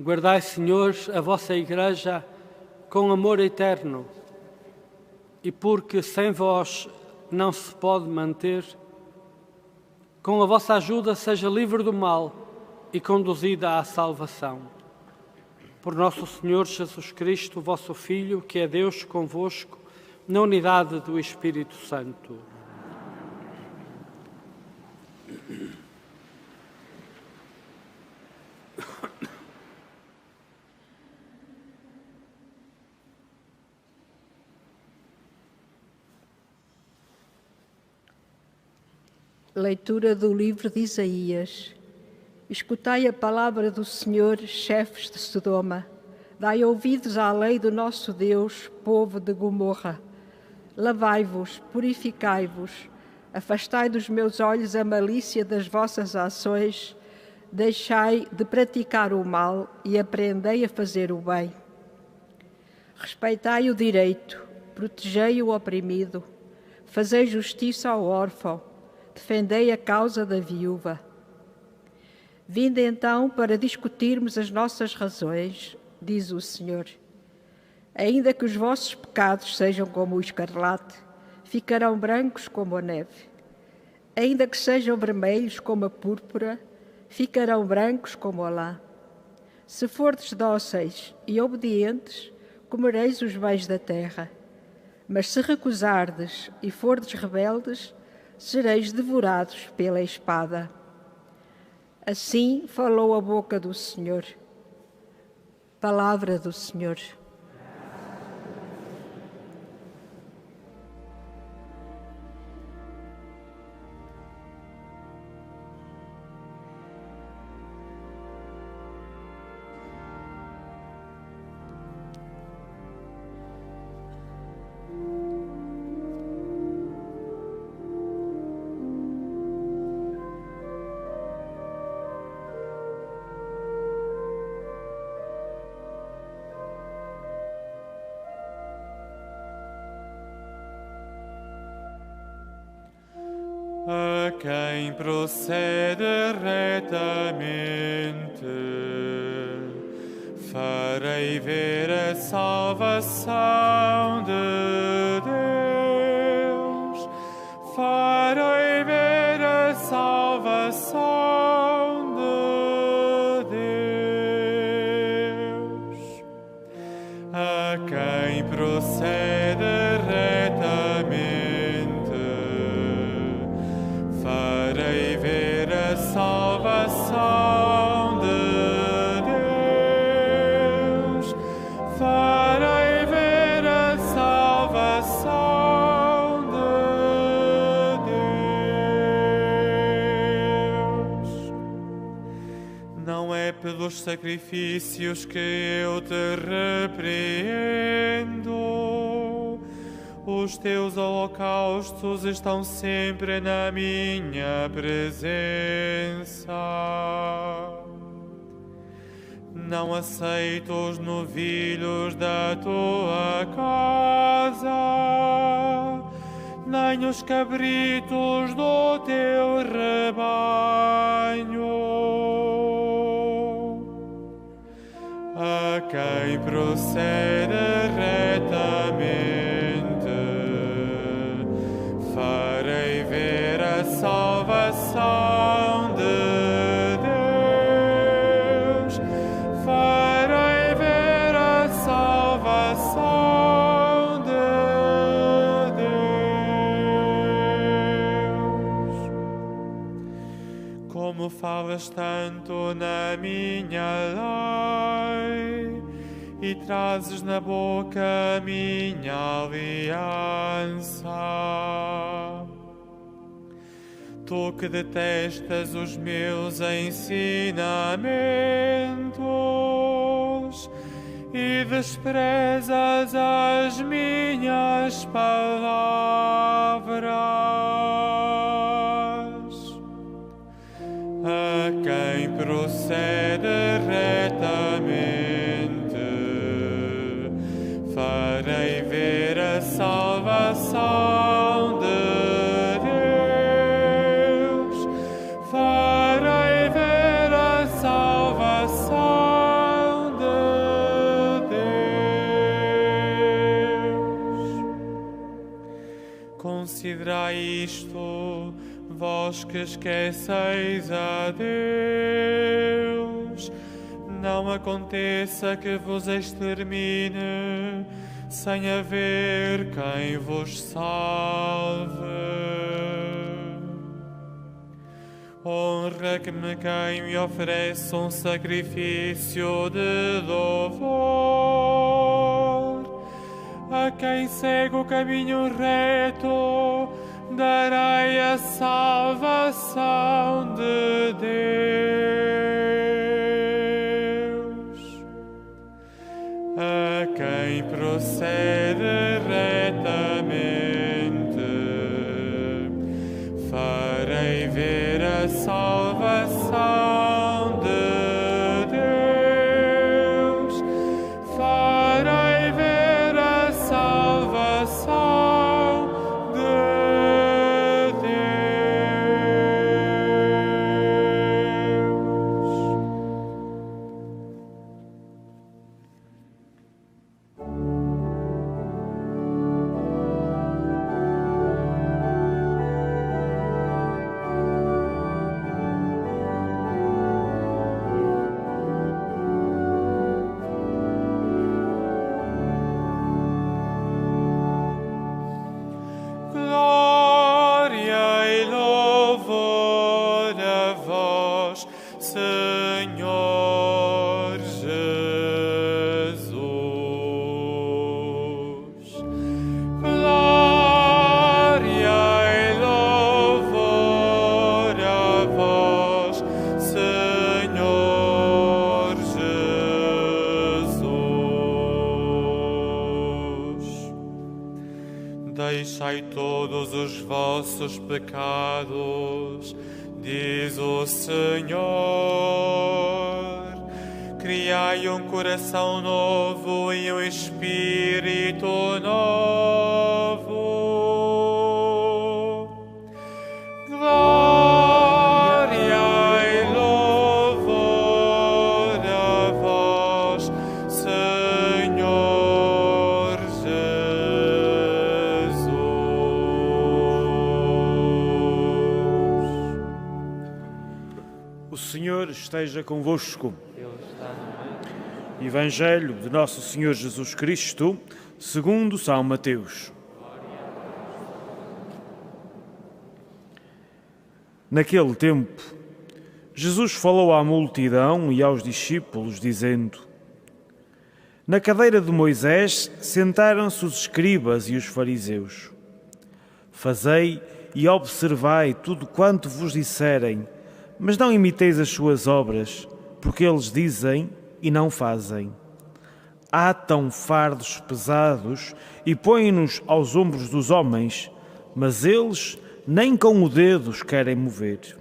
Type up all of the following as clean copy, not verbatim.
Guardai, Senhor, a vossa Igreja com amor eterno, e porque sem vós não se pode manter, com a vossa ajuda seja livre do mal e conduzida à salvação. Por nosso Senhor Jesus Cristo, vosso Filho, que é Deus convosco, na unidade do Espírito Santo. Leitura do livro de Isaías. Escutai a palavra do Senhor, chefes de Sodoma. Dai ouvidos à lei do nosso Deus, povo de Gomorra. Lavai-vos, purificai-vos, afastai dos meus olhos a malícia das vossas ações, deixai de praticar o mal e aprendei a fazer o bem. Respeitai o direito, protegei o oprimido, fazei justiça ao órfão, defendei a causa da viúva. Vinde então para discutirmos as nossas razões, diz o Senhor. Ainda que os vossos pecados sejam como o escarlate, ficarão brancos como a neve. Ainda que sejam vermelhos como a púrpura, ficarão brancos como a lã. Se fordes dóceis e obedientes, comereis os bens da terra. Mas se recusardes e fordes rebeldes, sereis devorados pela espada. Assim falou a boca do Senhor. Palavra do Senhor. A quem procede retamente, farei ver a salvação de Deus. Farei ver a salvação de Deus. A quem procede retamente, farei ver a salvação de Deus. Farei ver a salvação de Deus. Não é pelos sacrifícios que eu te repreendo. Os teus holocaustos estão sempre na minha presença. Não aceito os novilhos da tua casa, nem os cabritos do teu rebanho. A quem procede retamente, farei ver a salvação de Deus. Farei ver a salvação de Deus. Como falas tanto na minha lei e trazes na boca a minha aliança. Tu que detestas os meus ensinamentos e desprezas as minhas palavras. A quem procede retamente, farei ver a salvação de Deus. Farei ver a salvação Considerai isto, vós que esqueceis a Deus. Não aconteça que vos extermine, sem haver quem vos salve. Honra-me quem me oferece um sacrifício de louvor. A quem segue o caminho reto, darei a salvação de Deus. A quem procede retamente, farei ver a salvação de Deus. Farei ver a salvação de Deus. Deixai todos os vossos pecados, diz o Senhor. Criai um coração novo e um espírito novo. Glória e louvor a vós, Senhor Jesus. O Senhor esteja convosco. Evangelho de Nosso Senhor Jesus Cristo, segundo São Mateus. Naquele tempo, Jesus falou à multidão e aos discípulos, dizendo: Na cadeira de Moisés sentaram-se os escribas e os fariseus. Fazei e observai tudo quanto vos disserem, mas não imiteis as suas obras, porque eles dizem e não fazem. Atam fardos pesados e põem-nos aos ombros dos homens, mas eles nem com o dedo os querem mover.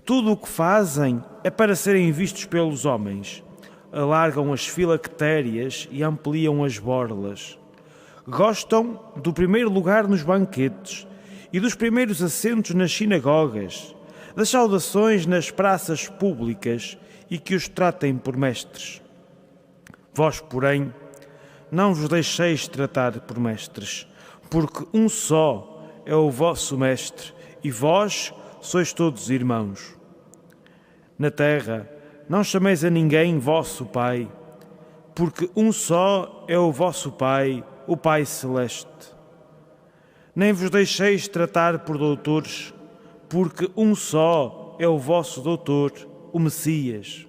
Tudo o que fazem é para serem vistos pelos homens. Alargam as filactérias e ampliam as borlas. Gostam do primeiro lugar nos banquetes e dos primeiros assentos nas sinagogas, das saudações nas praças públicas e que os tratem por mestres. Vós, porém, não vos deixeis tratar por mestres, porque um só é o vosso mestre e vós sois todos irmãos. Na terra, não chameis a ninguém vosso Pai, porque um só é o vosso Pai, o Pai Celeste. Nem vos deixeis tratar por doutores, porque um só é o vosso doutor, o Messias.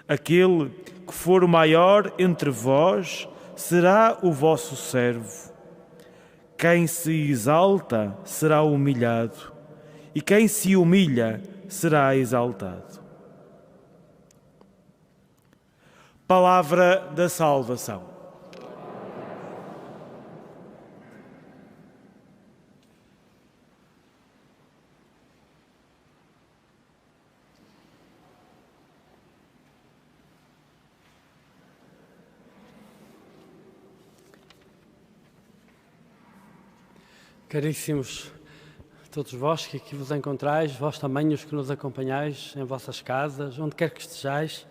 Aquele que for o maior entre vós será o vosso servo. Quem se exalta será humilhado, e quem se humilha será exaltado. Palavra da salvação. Caríssimos, todos vós que aqui vos encontrais, vós também os que nos acompanhais em vossas casas, onde quer que estejais,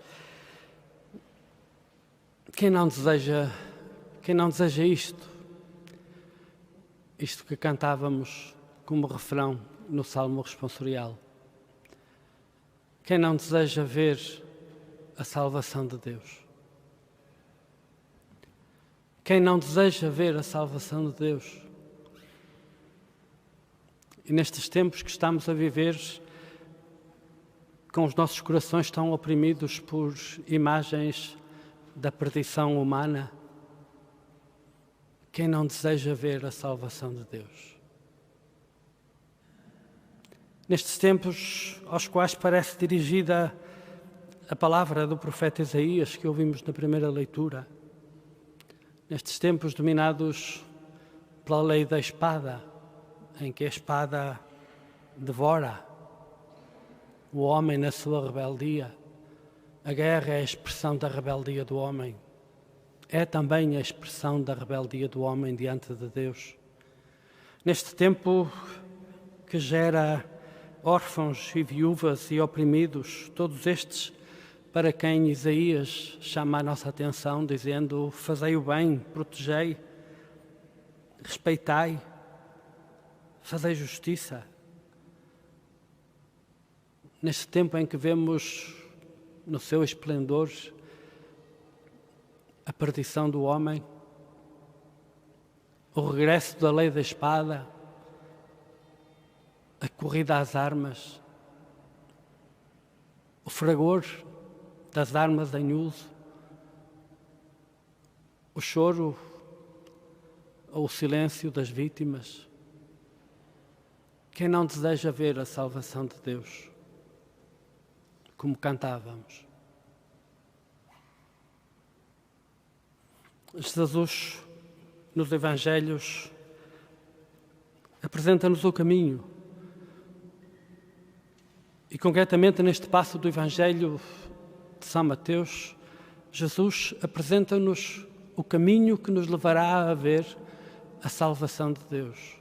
quem não deseja isto? isto que cantávamos como refrão no Salmo responsorial. Quem não deseja ver a salvação de Deus? Quem não deseja ver a salvação de Deus? E nestes tempos que estamos a viver, com os nossos corações tão oprimidos por imagens da perdição humana, quem não deseja ver a salvação de Deus? Nestes tempos aos quais parece dirigida a palavra do profeta Isaías, que ouvimos na primeira leitura, nestes tempos dominados pela lei da espada, em que a espada devora o homem na sua rebeldia, a guerra é a expressão da rebeldia do homem. É também a expressão da rebeldia do homem diante de Deus. Neste tempo que gera órfãos e viúvas e oprimidos, todos estes para quem Isaías chama a nossa atenção, dizendo: fazei o bem, protegei, respeitai, fazei justiça. Neste tempo em que vemos no seu esplendor a perdição do homem, o regresso da lei da espada, a corrida às armas, o fragor das armas em uso, o choro ou o silêncio das vítimas. Quem não deseja ver a salvação de Deus, como cantávamos? Jesus, nos Evangelhos, apresenta-nos o caminho. E concretamente neste passo do Evangelho de São Mateus, Jesus apresenta-nos o caminho que nos levará a ver a salvação de Deus.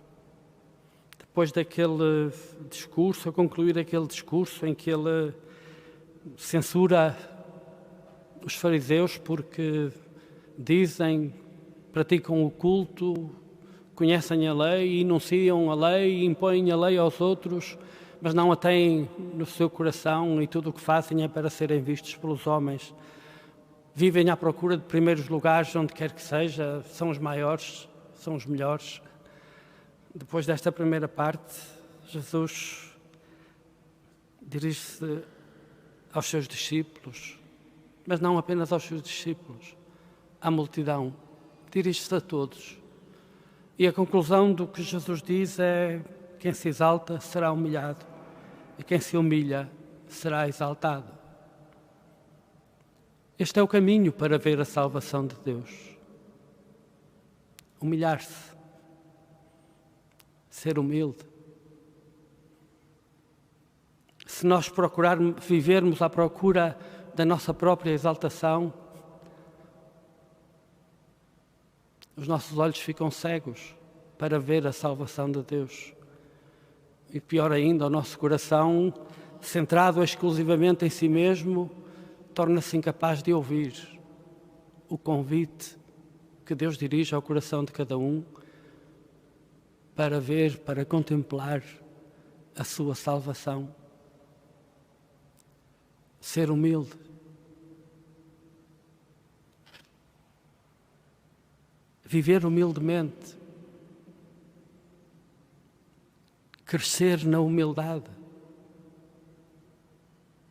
Depois daquele discurso, a concluir aquele discurso em que ele censura os fariseus porque dizem, praticam o culto, conhecem a lei, enunciam a lei, impõem a lei aos outros, mas não a têm no seu coração e tudo o que fazem é para serem vistos pelos homens. Vivem à procura de primeiros lugares onde quer que seja, são os maiores, são os melhores. Depois desta primeira parte, Jesus dirige-se aos seus discípulos, mas não apenas aos seus discípulos, à multidão, dirige-se a todos. E a conclusão do que Jesus diz é: quem se exalta será humilhado, e quem se humilha será exaltado. Este é o caminho para ver a salvação de Deus. Humilhar-se, ser humilde. Se nós vivermos à procura da nossa própria exaltação, os nossos olhos ficam cegos para ver a salvação de Deus. E pior ainda, o nosso coração, centrado exclusivamente em si mesmo, torna-se incapaz de ouvir o convite que Deus dirige ao coração de cada um para ver, para contemplar a sua salvação. Ser humilde. Viver humildemente. Crescer na humildade.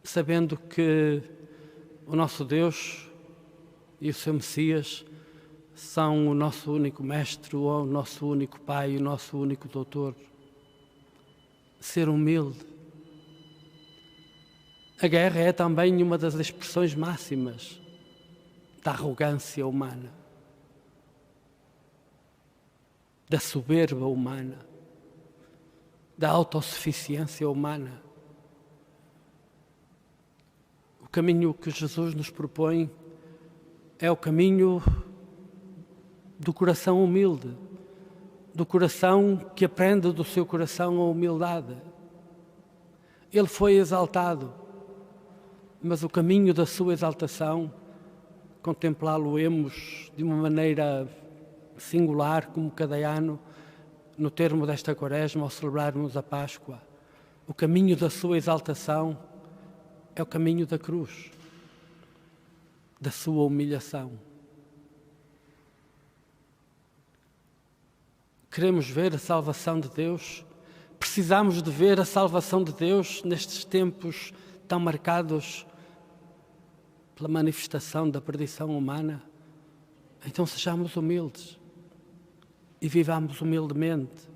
Sabendo que o nosso Deus e o seu Messias são o nosso único mestre, o nosso único pai, o nosso único doutor. Ser humilde. A guerra é também uma das expressões máximas da arrogância humana, da soberba humana, da autossuficiência humana. O caminho que Jesus nos propõe é o caminho do coração humilde, do coração que aprende do seu coração a humildade. Ele foi exaltado, mas o caminho da sua exaltação, contemplá-lo-emos de uma maneira singular, como cada ano, no termo desta Quaresma, ao celebrarmos a Páscoa, o caminho da sua exaltação é o caminho da cruz, da sua humilhação. Queremos ver a salvação de Deus? Precisamos de ver a salvação de Deus nestes tempos tão marcados pela manifestação da perdição humana? Então sejamos humildes e vivamos humildemente,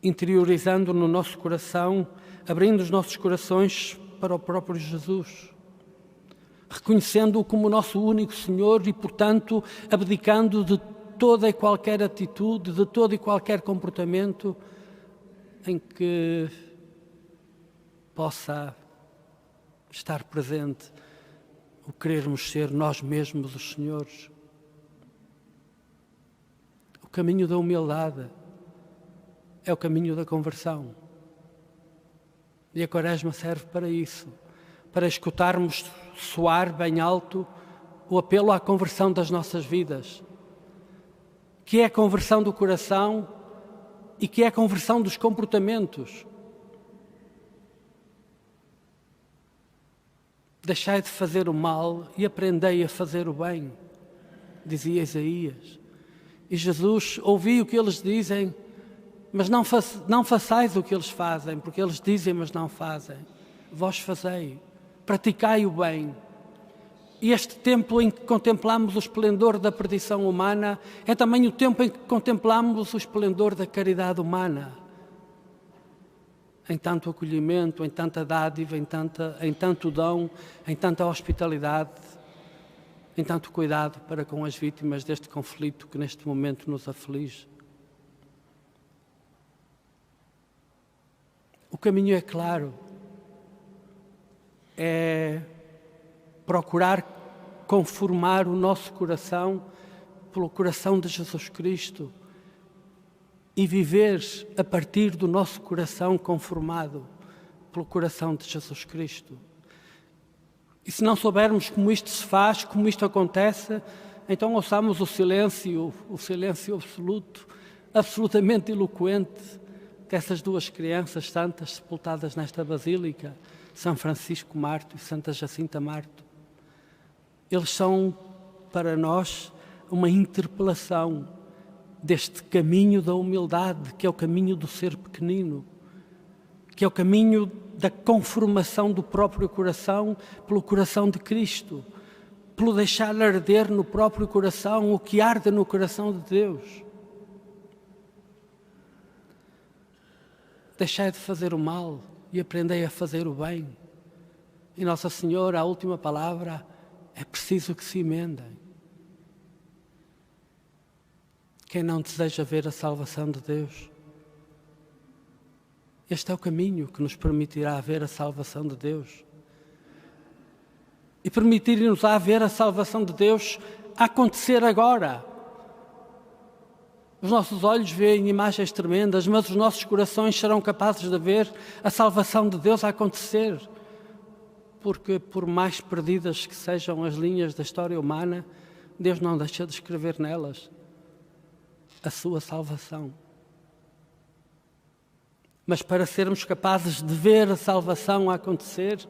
interiorizando no nosso coração, abrindo os nossos corações para o próprio Jesus, reconhecendo-o como nosso único Senhor e, portanto, abdicando de toda e qualquer atitude, de todo e qualquer comportamento em que possa estar presente o querermos ser nós mesmos os senhores. O caminho da humildade é o caminho da conversão. E a Quaresma serve para isso, para escutarmos soar bem alto o apelo à conversão das nossas vidas, que é a conversão do coração e que é a conversão dos comportamentos. Deixai de fazer o mal e aprendei a fazer o bem, dizia Isaías. E Jesus ouviu o que eles dizem, mas não façais o que eles fazem, porque eles dizem, mas não fazem. Vós fazei, praticai o bem. E este tempo em que contemplamos o esplendor da perdição humana é também o tempo em que contemplamos o esplendor da caridade humana. Em tanto acolhimento, em tanta dádiva, em tanto dom, em tanta hospitalidade, em tanto cuidado para com as vítimas deste conflito que neste momento nos aflige. O caminho é claro, é procurar conformar o nosso coração pelo coração de Jesus Cristo e viver a partir do nosso coração conformado pelo coração de Jesus Cristo. E se não soubermos como isto se faz, como isto acontece, então ouçamos o silêncio absoluto, absolutamente eloquente dessas duas crianças santas sepultadas nesta basílica, São Francisco Marto e Santa Jacinta Marto. Eles são, para nós, uma interpelação deste caminho da humildade, que é o caminho do ser pequenino, que é o caminho da conformação do próprio coração pelo coração de Cristo, pelo deixar arder no próprio coração o que arde no coração de Deus. Deixai de fazer o mal e aprendei a fazer o bem. E Nossa Senhora, a última palavra, é preciso que se emendem. Quem não deseja ver a salvação de Deus? Este é o caminho que nos permitirá ver a salvação de Deus. E permitir-nos-á ver a salvação de Deus acontecer agora. Os nossos olhos veem imagens tremendas, mas os nossos corações serão capazes de ver a salvação de Deus a acontecer. Porque, por mais perdidas que sejam as linhas da história humana, Deus não deixa de escrever nelas a sua salvação. Mas para sermos capazes de ver a salvação a acontecer,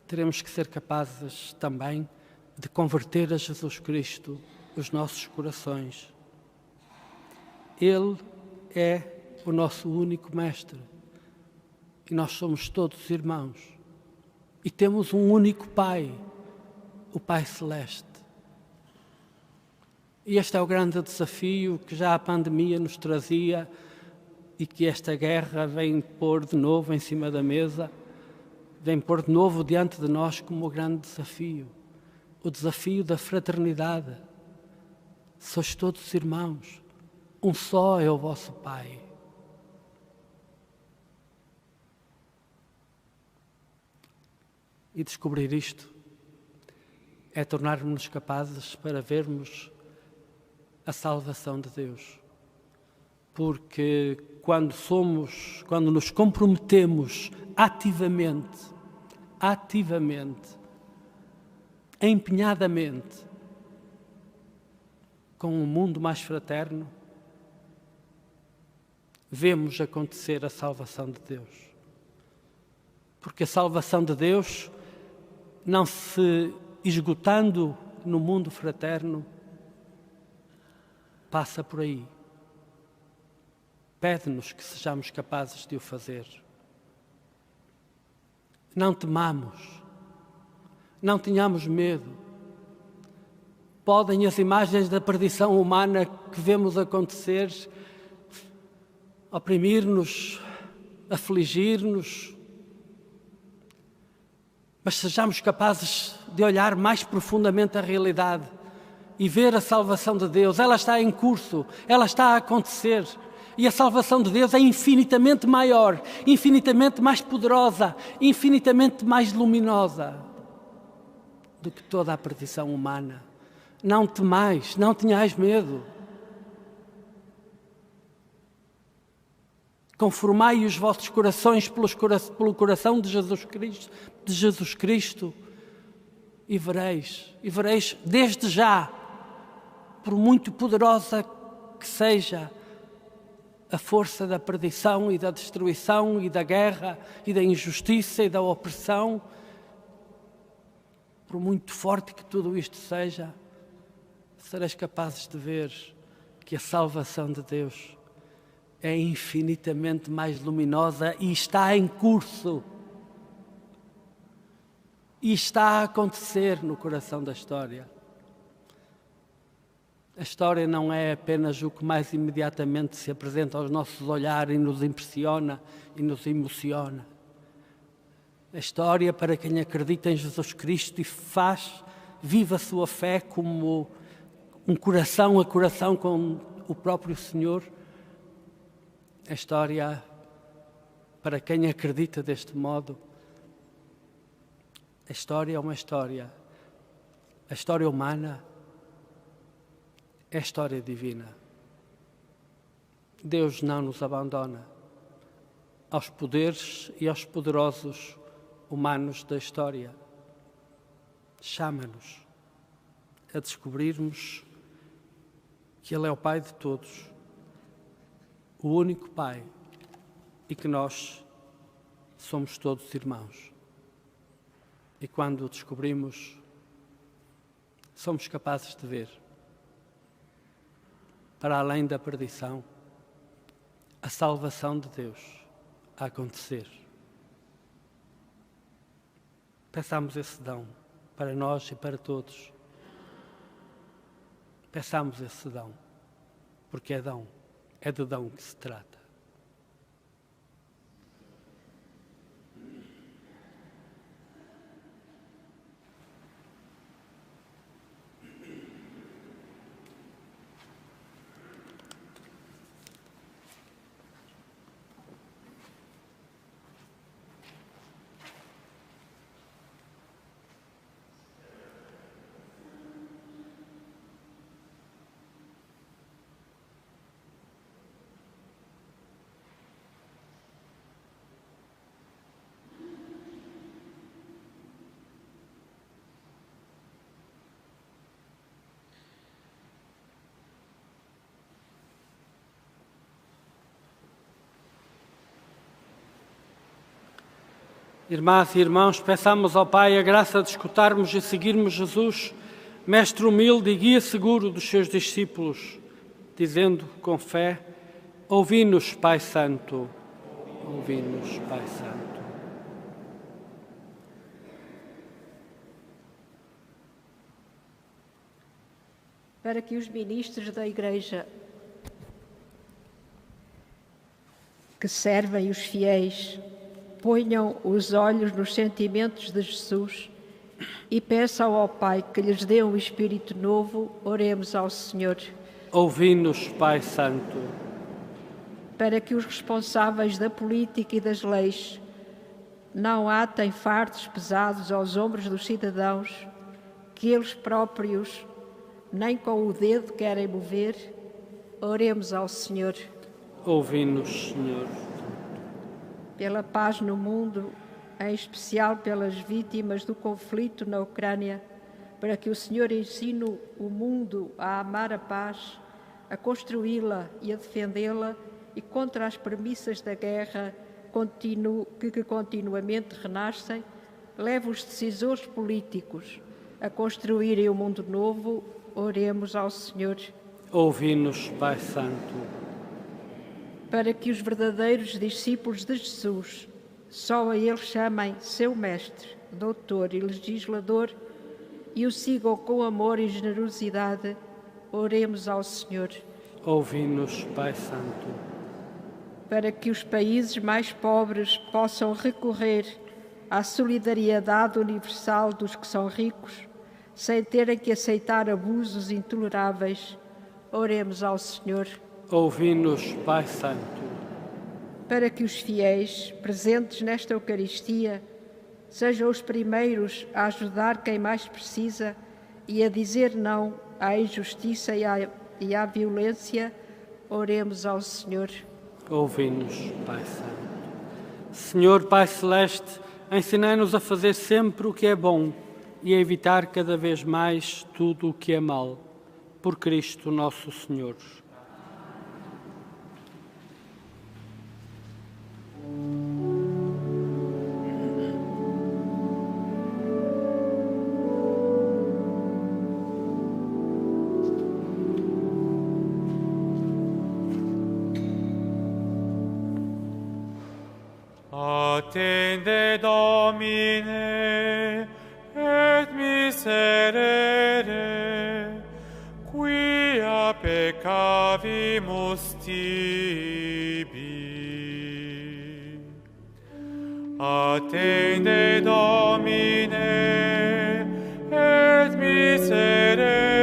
teremos que ser capazes também de converter a Jesus Cristo os nossos corações. Ele é o nosso único Mestre e nós somos todos irmãos e temos um único Pai, o Pai Celeste. E este é o grande desafio que já a pandemia nos trazia e que esta guerra vem pôr de novo em cima da mesa, vem pôr de novo diante de nós como o grande desafio, o desafio da fraternidade. Sois todos irmãos, um só é o vosso Pai. E descobrir isto é tornar-nos capazes para vermos a salvação de Deus. Porque quando nos comprometemos ativamente, empenhadamente, com um mundo mais fraterno, vemos acontecer a salvação de Deus. Porque a salvação de Deus, não se esgotando no mundo fraterno, passa por aí. Pede-nos que sejamos capazes de o fazer. Não temamos, não tenhamos medo. Podem as imagens da perdição humana que vemos acontecer oprimir-nos, afligir-nos, mas sejamos capazes de olhar mais profundamente a realidade e ver a salvação de Deus. Ela está em curso, ela está a acontecer. E a salvação de Deus é infinitamente maior, infinitamente mais poderosa, infinitamente mais luminosa do que toda a perdição humana. Não temais, não tenhais medo. Conformai os vossos corações pelo coração de Jesus Cristo, e vereis desde já, por muito poderosa que seja a força da perdição e da destruição e da guerra e da injustiça e da opressão, por muito forte que tudo isto seja, sereis capazes de ver que a salvação de Deus é infinitamente mais luminosa e está em curso. E está a acontecer no coração da história. A história não é apenas o que mais imediatamente se apresenta aos nossos olhares e nos impressiona e nos emociona. A história, para quem acredita em Jesus Cristo e vive a sua fé como um coração a coração com o próprio Senhor. A história, para quem acredita deste modo, a história é uma história. A história humana é a história divina. Deus não nos abandona aos poderes e aos poderosos humanos da história. Chama-nos a descobrirmos que Ele é o Pai de todos, o único Pai, e que nós somos todos irmãos. E quando o descobrimos, somos capazes de ver, para além da perdição, a salvação de Deus a acontecer. Peçamos esse dom para nós e para todos. Peçamos esse dom, porque é de dom que se trata. Irmãs e irmãos, peçamos ao Pai a graça de escutarmos e seguirmos Jesus, mestre humilde e guia seguro dos seus discípulos, dizendo com fé: ouvi-nos, Pai Santo, ouvi-nos, Pai Santo. Para que os ministros da Igreja que servem os fiéis ponham os olhos nos sentimentos de Jesus e peçam ao Pai que lhes dê um espírito novo, oremos ao Senhor. Ouvi-nos, Pai Santo. Para que os responsáveis da política e das leis não atem fardos pesados aos ombros dos cidadãos que eles próprios nem com o dedo querem mover, oremos ao Senhor. Ouvi-nos, Senhor. Pela paz no mundo, em especial pelas vítimas do conflito na Ucrânia, para que o Senhor ensine o mundo a amar a paz, a construí-la e a defendê-la, e contra as premissas da guerra que continuamente renascem, leva os decisores políticos a construírem um mundo novo. Oremos ao Senhor. Ouvi-nos, Pai Santo. Para que os verdadeiros discípulos de Jesus só a Ele chamem seu Mestre, Doutor e Legislador e o sigam com amor e generosidade, oremos ao Senhor. Ouvi-nos, Pai Santo. Para que os países mais pobres possam recorrer à solidariedade universal dos que são ricos, sem terem que aceitar abusos intoleráveis, oremos ao Senhor. Ouvi-nos, Pai Santo. Para que os fiéis presentes nesta Eucaristia sejam os primeiros a ajudar quem mais precisa e a dizer não à injustiça e à violência, oremos ao Senhor. Ouvi-nos, Pai Santo. Senhor Pai Celeste, ensinai-nos a fazer sempre o que é bom e a evitar cada vez mais tudo o que é mal. Por Cristo nosso Senhor. Attende, Domine, et miserere, quia peccavimus tibi. Attende, Domine, et miserere,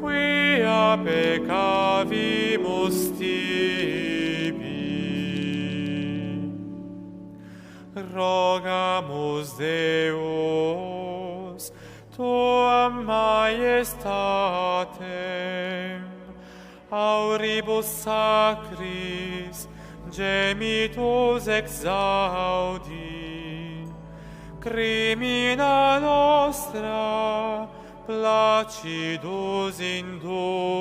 quia peccavimus tibi. Rogamus Deus, Tuam Majestatem, auribus sacris, gemitus exaudi, crimina nostra, placidus indulge.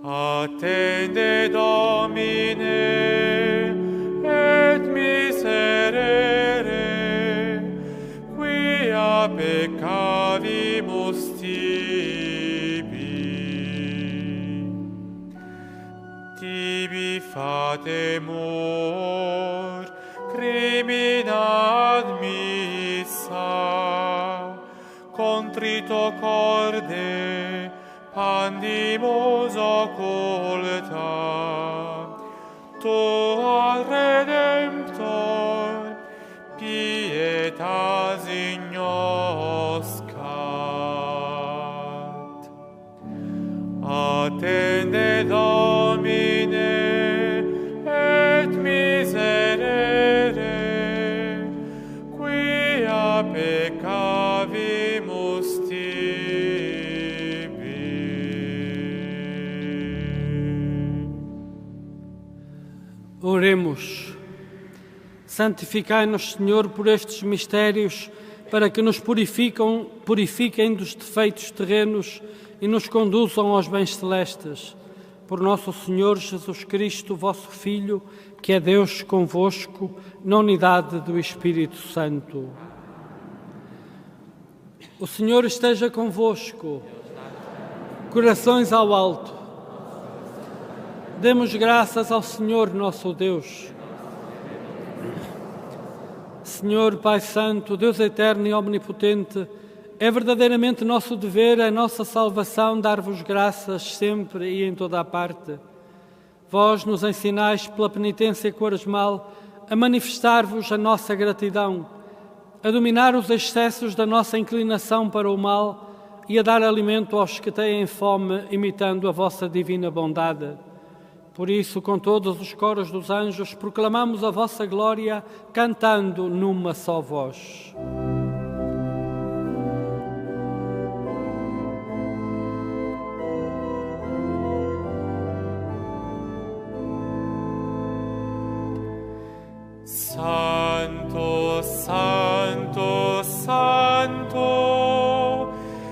Attende, Domine, et miserere, quia peccavimus tibi. Tibi fatemur, crimina admissa, contrito corde, pandimus occulta, Tua Redemptor, pietas ignoscat. Attende, Domine, et miserere, quia peccavimus Oremos. Santificai-nos, Senhor, por estes mistérios, para que nos purifiquem dos defeitos terrenos e nos conduzam aos bens celestes. Por nosso Senhor Jesus Cristo, vosso Filho, que é Deus convosco, na unidade do Espírito Santo. O Senhor esteja convosco. Corações ao alto. Demos graças ao Senhor nosso Deus. Senhor Pai Santo, Deus eterno e omnipotente, é verdadeiramente nosso dever, a nossa salvação, dar-vos graças sempre e em toda a parte. Vós nos ensinais pela penitência quaresmal a manifestar-vos a nossa gratidão, a dominar os excessos da nossa inclinação para o mal e a dar alimento aos que têm fome, imitando a vossa divina bondade. Por isso, com todos os coros dos anjos, proclamamos a vossa glória, cantando numa só voz. Santo, Santo, Santo,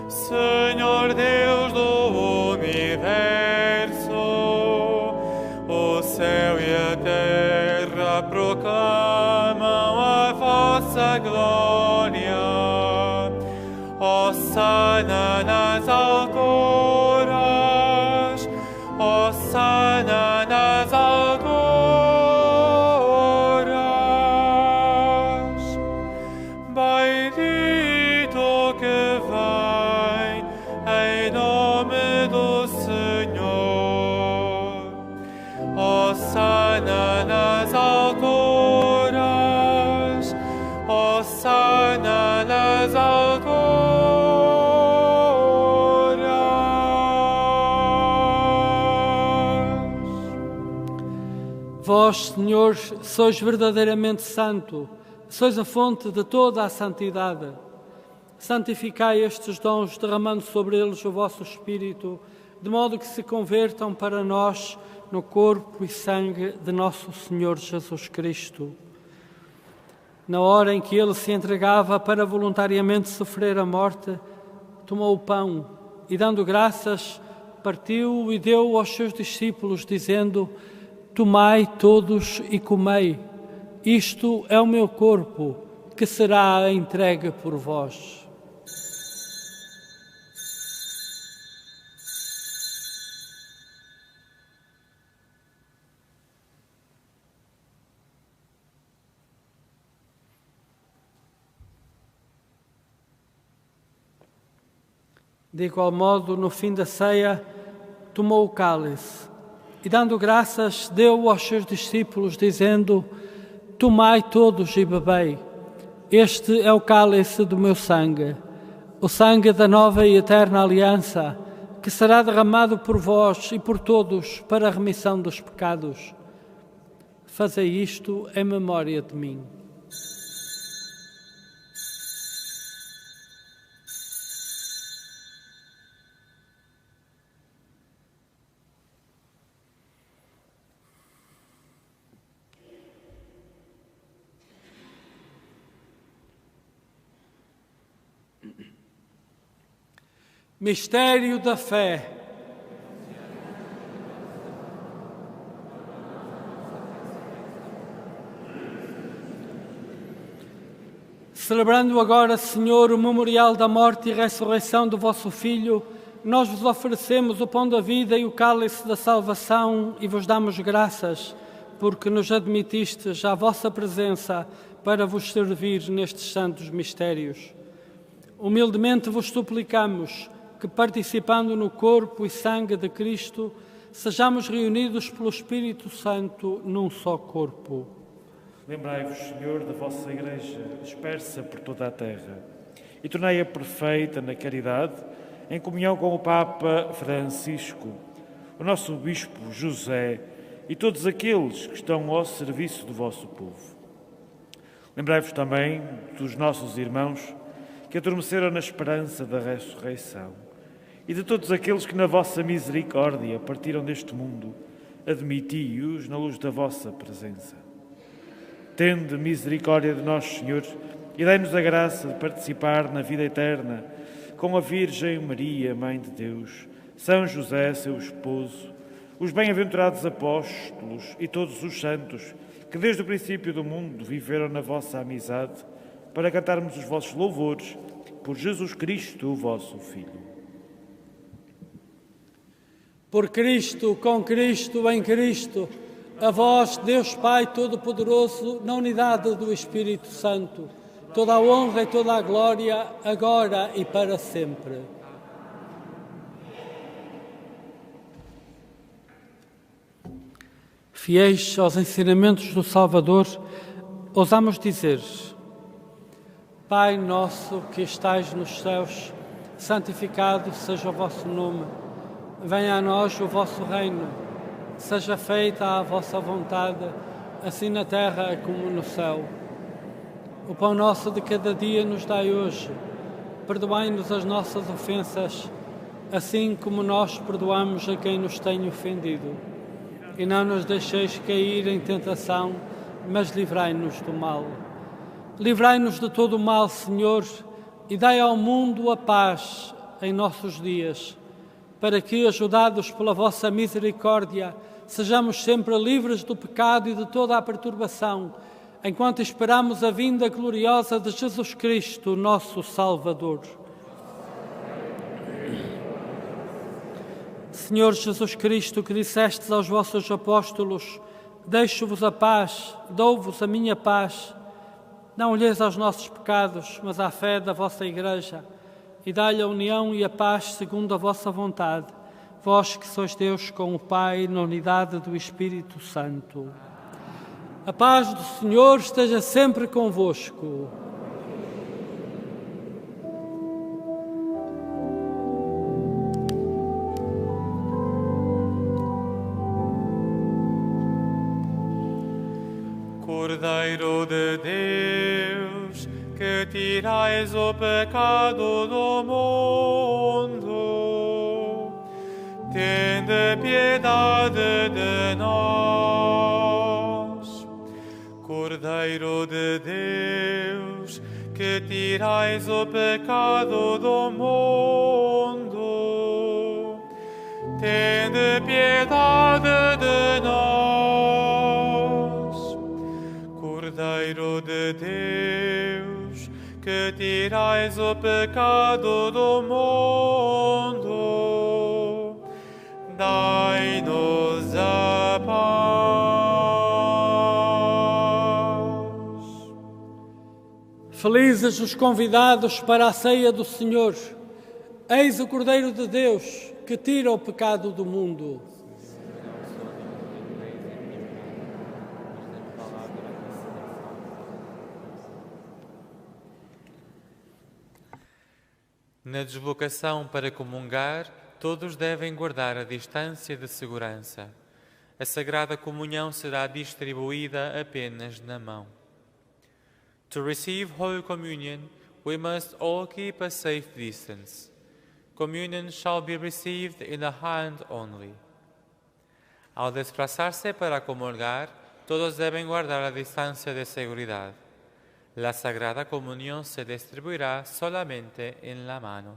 Senhor Deus do céu e a terra proclamam a vossa glória. Hosana nas alturas, Hosana nas alturas. Bendito que vem em nome do Senhor. Hosana nas alturas, Hosana nas alturas. Vós, Senhor, sois verdadeiramente santo, sois a fonte de toda a santidade. Santificai estes dons, derramando sobre eles o vosso Espírito, de modo que se convertam para nós no corpo e sangue de nosso Senhor Jesus Cristo. Na hora em que ele se entregava para voluntariamente sofrer a morte, tomou o pão e, dando graças, partiu e deu aos seus discípulos, dizendo: Tomai todos e comei, isto é o meu corpo, que será entregue por vós. De igual modo, no fim da ceia, tomou o cálice e, dando graças, deu aos seus discípulos, dizendo: Tomai todos e bebei. Este é o cálice do meu sangue, o sangue da nova e eterna aliança, que será derramado por vós e por todos para a remissão dos pecados. Fazei isto em memória de mim. Mistério da fé. Celebrando agora, Senhor, o memorial da morte e ressurreição do vosso Filho, nós vos oferecemos o pão da vida e o cálice da salvação e vos damos graças, porque nos admitistes à vossa presença para vos servir nestes santos mistérios. Humildemente vos suplicamos que, participando no corpo e sangue de Cristo, sejamos reunidos pelo Espírito Santo num só corpo. Lembrai-vos, Senhor, da vossa Igreja, dispersa por toda a terra, e tornai-a perfeita na caridade, em comunhão com o Papa Francisco, o nosso Bispo José e todos aqueles que estão ao serviço do vosso povo. Lembrai-vos também dos nossos irmãos que adormeceram na esperança da ressurreição, e de todos aqueles que na vossa misericórdia partiram deste mundo, admiti-os na luz da vossa presença. Tende misericórdia de nós, Senhor, e dai-nos a graça de participar na vida eterna com a Virgem Maria, Mãe de Deus, São José, seu esposo, os bem-aventurados apóstolos e todos os santos que desde o princípio do mundo viveram na vossa amizade, para cantarmos os vossos louvores por Jesus Cristo, o vosso Filho. Por Cristo, com Cristo, em Cristo, a vós, Deus Pai Todo-Poderoso, na unidade do Espírito Santo, toda a honra e toda a glória, agora e para sempre. Fiéis aos ensinamentos do Salvador, ousamos dizer: Pai nosso que estais nos céus, santificado seja o vosso nome. Venha a nós o vosso reino. Seja feita a vossa vontade, assim na terra como no céu. O pão nosso de cada dia nos dai hoje. Perdoai-nos as nossas ofensas, assim como nós perdoamos a quem nos tem ofendido. E não nos deixeis cair em tentação, mas livrai-nos do mal. Livrai-nos de todo o mal, Senhor, e dai ao mundo a paz em nossos dias, para que, ajudados pela vossa misericórdia, sejamos sempre livres do pecado e de toda a perturbação, enquanto esperamos a vinda gloriosa de Jesus Cristo, nosso Salvador. Senhor Jesus Cristo, que dissestes aos vossos apóstolos: deixo-vos a paz, dou-vos a minha paz. Não olheis aos nossos pecados, mas à fé da vossa Igreja, e dai-lhe a união e a paz segundo a vossa vontade, vós que sois Deus com o Pai, na unidade do Espírito Santo. A paz do Senhor esteja sempre convosco. Cordeiro de Deus, que tirais o pecado do mundo, tende piedade de nós. Cordeiro de Deus, que tirais o pecado do mundo, tende piedade de nós. Cordeiro de Deus, que tirais o pecado do mundo, dai-nos a paz. Felizes os convidados para a ceia do Senhor. Eis o Cordeiro de Deus, que tira o pecado do mundo. Na deslocação para comungar, todos devem guardar a distância de segurança. A Sagrada Comunhão será distribuída apenas na mão. To receive Holy Communion, we must all keep a safe distance. Communion shall be received in the hand only. Ao desplazarse para comulgar, todos deben guardar a distancia de seguridad. La Sagrada Comunión se distribuirá solamente en la mano.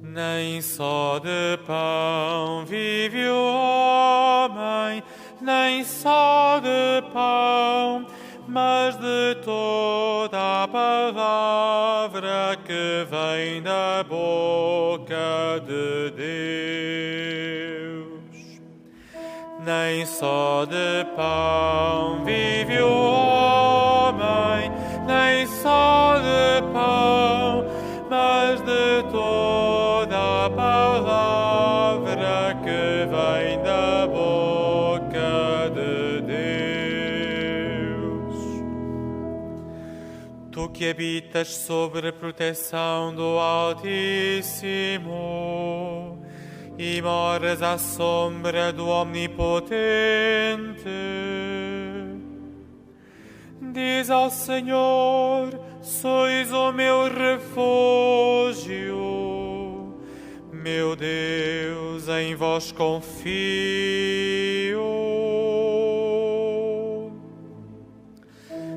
Nem só de pão vive o homem, nem só de pão, mas de toda a palavra que vem da boca de Deus. Nem só de pão vive o homem, nem só de pão, mas de toda a palavra que vem da boca de Deus. Tu que habitas sob a proteção do Altíssimo e moras à sombra do Omnipotente, diz ao Senhor: sois o meu refúgio, meu Deus, em vós confio.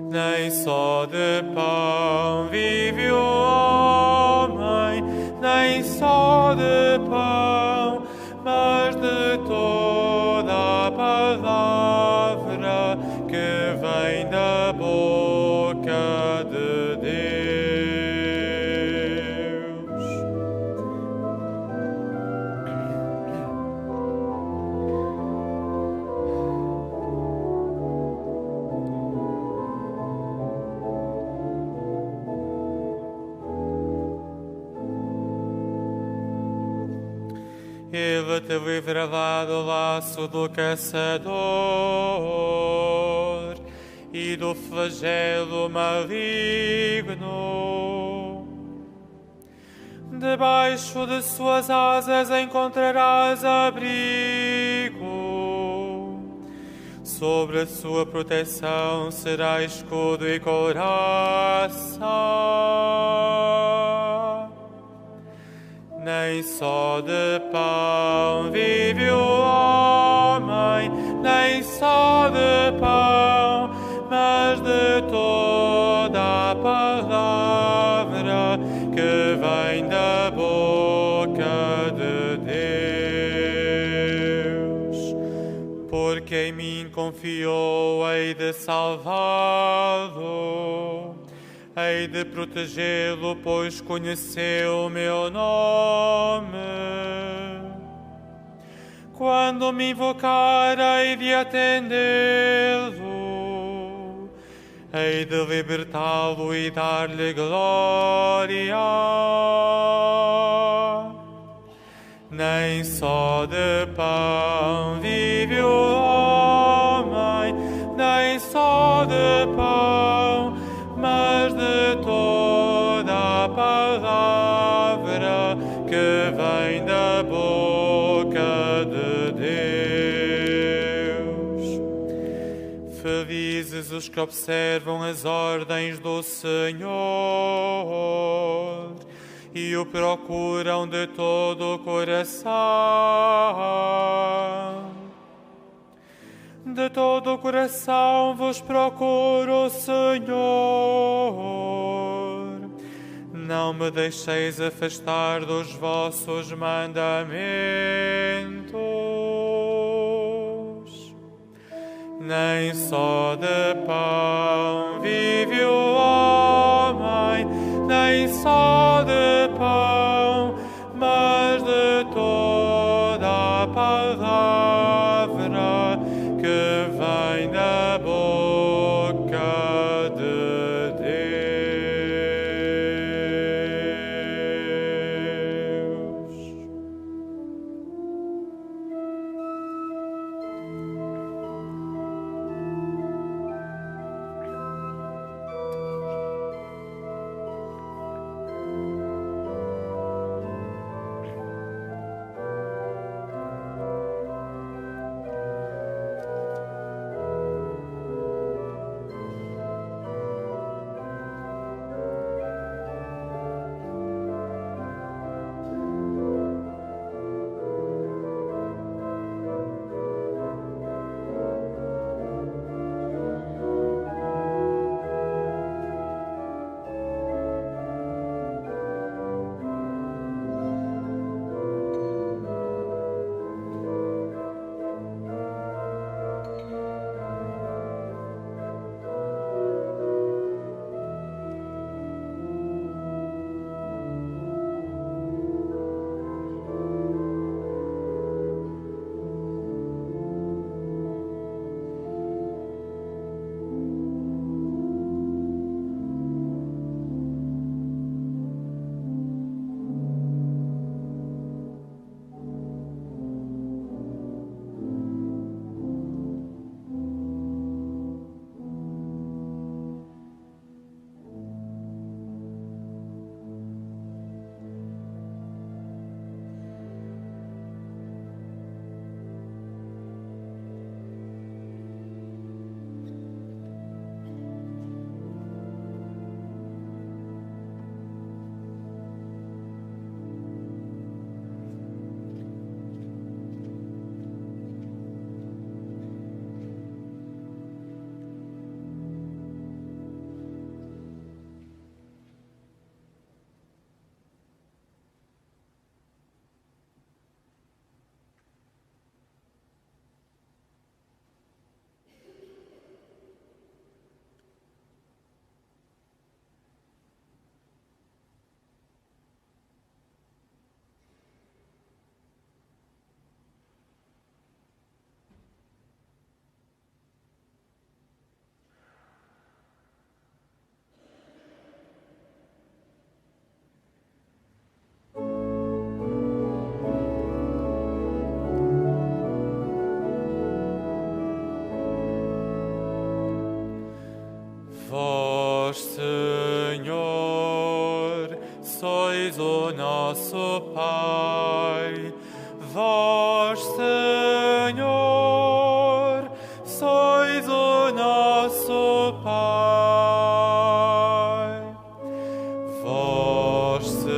Nem só de pão vive o homem, nem só de pão, mas de toda a palavra que vem da boca de Deus. Ele te livrará do laço do caçador e do flagelo maligno. Debaixo de suas asas encontrarás abrigo. Sobre a sua proteção será escudo e couraça. Nem só de pão vive o homem, nem só de pão, mas de toda a palavra que vem da boca de Deus. Porque em mim confiou, hei de salvá-lo. Hei de protegê-lo, pois conheceu o meu nome. Quando me invocar, hei de atendê-lo. Hei de libertá-lo e dar-lhe glória. Nem só de pão vive o homem, nem só de pão, mas de toda a palavra que vem da boca de Deus. Felizes os que observam as ordens do Senhor e o procuram de todo o coração. De todo o coração vos procuro, Senhor. Não me deixeis afastar dos vossos mandamentos. Nem só de pão vive o homem, nem só de pão, mas de toda a palavra que vem da boca de Deus. Senhor, sois o nosso Pai. Vós, Senhor, sois o nosso Pai. Vós, Senhor,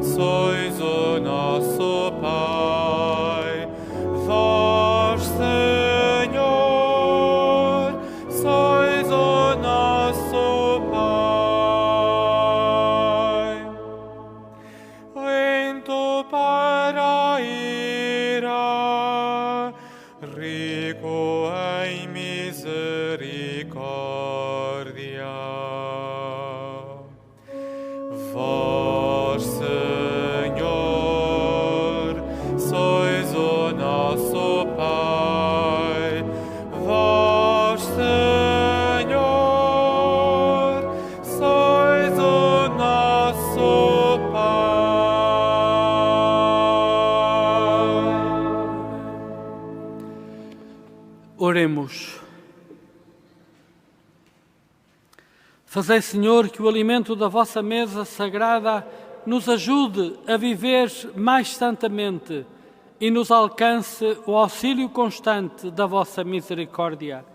sois o nosso Pai. Vós, Senhor, sois o nosso Pai. Lento para a ira, rico em misericórdia. Vós, Senhor, sois o nosso Pai. Vós, Senhor, sois o nosso Pai. Oremos. Fazei, Senhor, que o alimento da vossa mesa sagrada nos ajude a viver mais santamente e nos alcance o auxílio constante da vossa misericórdia.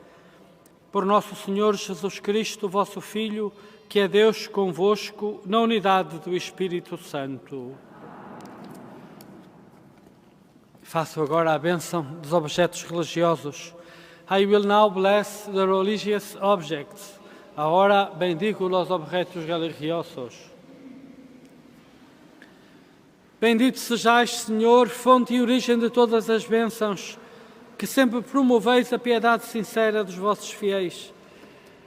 Por nosso Senhor Jesus Cristo, vosso Filho, que é Deus convosco, na unidade do Espírito Santo. Faço agora a bênção dos objetos religiosos. I will now bless the religious objects. Ahora bendigo los objetos religiosos. Bendito sejais, Senhor, fonte e origem de todas as bênçãos, que sempre promoveis a piedade sincera dos vossos fiéis.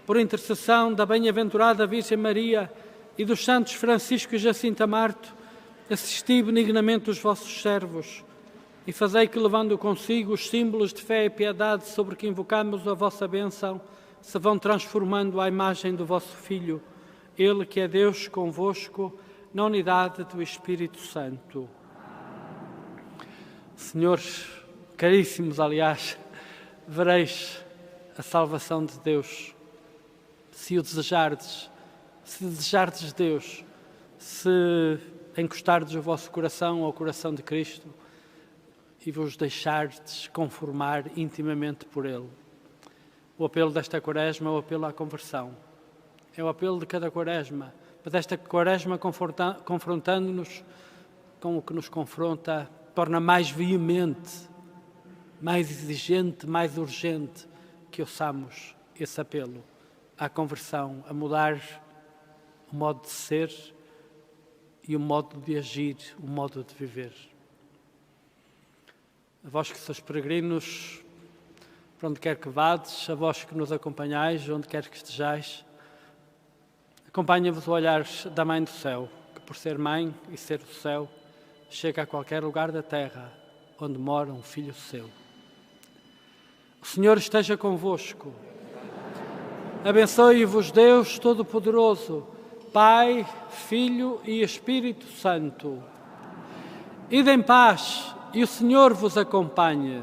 Por intercessão da bem-aventurada Virgem Maria e dos santos Francisco e Jacinta Marto, assisti benignamente os vossos servos e fazei que, levando consigo os símbolos de fé e piedade sobre que invocamos a vossa bênção, se vão transformando à imagem do vosso Filho, Ele que é Deus convosco, na unidade do Espírito Santo. Senhores, caríssimos, aliás, vereis a salvação de Deus, se o desejardes, se desejardes Deus, se encostardes o vosso coração ao coração de Cristo e vos deixardes conformar intimamente por Ele. O apelo desta quaresma é o apelo à conversão. É o apelo de cada quaresma, mas esta quaresma confrontando-nos com o que nos confronta, torna mais veemente, mais exigente, mais urgente que ouçamos esse apelo à conversão, a mudar o modo de ser e o modo de agir, o modo de viver. A vós que sois peregrinos, para onde quer que vades, a vós que nos acompanhais, onde quer que estejais, acompanha-vos o olhar da Mãe do Céu, que por ser Mãe e ser o céu, chega a qualquer lugar da terra onde mora um filho seu. O Senhor esteja convosco. Abençoe-vos Deus Todo-Poderoso, Pai, Filho e Espírito Santo. Ide em paz e o Senhor vos acompanhe.